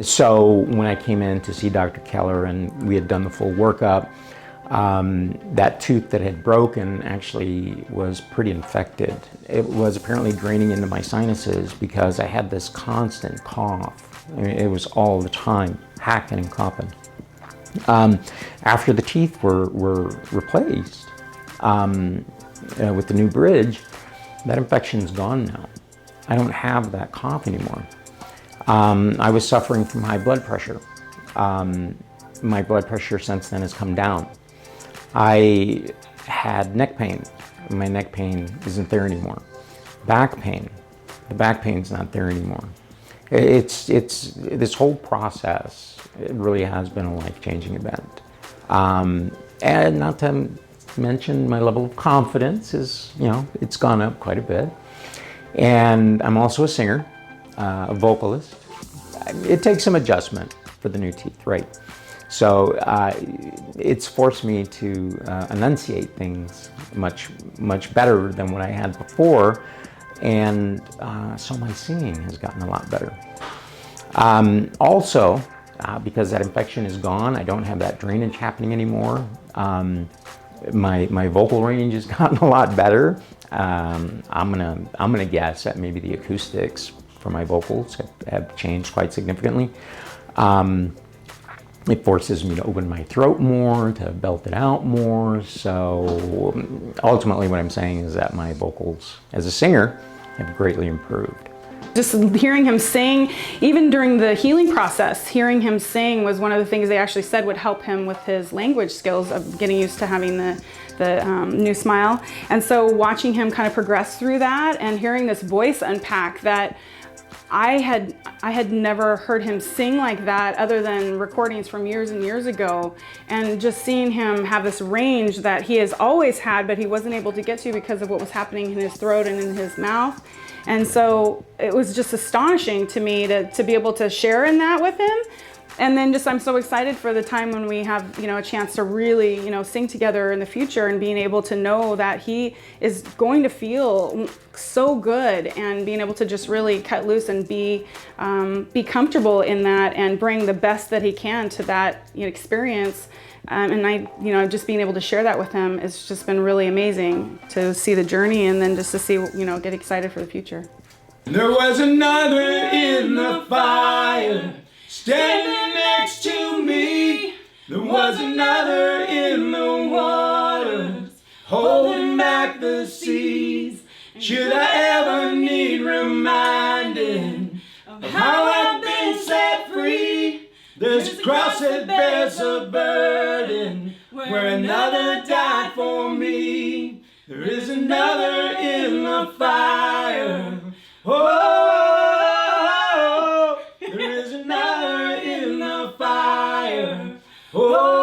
So when I came in to see Dr. Keller and we had done the full workup, that tooth that had broken actually was pretty infected. It was apparently draining into my sinuses because I had this constant cough. I mean, it was all the time, hacking and coughing. After the teeth were replaced with the new bridge, that infection's gone now. I don't have that cough anymore. I was suffering from high blood pressure. My blood pressure since then has come down. I had neck pain. My neck pain isn't there anymore. Back pain. The back pain's not there anymore. It's this whole process, it really has been a life-changing event. And not to mention my level of confidence is, it's gone up quite a bit. And I'm also a singer, a vocalist. It takes some adjustment for the new teeth, right? So it's forced me to enunciate things much better than what I had before. And so my singing has gotten a lot better. Also, because that infection is gone, I don't have that drainage happening anymore. My vocal range has gotten a lot better. I'm gonna guess that maybe the acoustics for my vocals have changed quite significantly. It forces me to open my throat more, to belt it out more. So ultimately what I'm saying is that my vocals as a singer have greatly improved. Just hearing him sing, even during the healing process, hearing him sing was one of the things they actually said would help him with his language skills of getting used to having the new smile. And so watching him kind of progress through that and hearing this voice unpack that I had never heard him sing like that other than recordings from years and years ago, and just seeing him have this range that he has always had but he wasn't able to get to because of what was happening in his throat and in his mouth. And so it was just astonishing to me to be able to share in that with him. And then I'm so excited for the time when we have, a chance to really, sing together in the future, and being able to know that he is going to feel so good, and being able to just really cut loose and be comfortable in that and bring the best that he can to that experience. And just being able to share that with him has just been really amazing to see the journey, and then just to see, get excited for the future. There was another in the fire, standing next to me. There was another in the waters, holding back the seas. Should I ever need reminding of how I've been set free? There's a cross that bears a burden, where another died for me. There is another in the fire. Oh, there is another in the fire. Oh.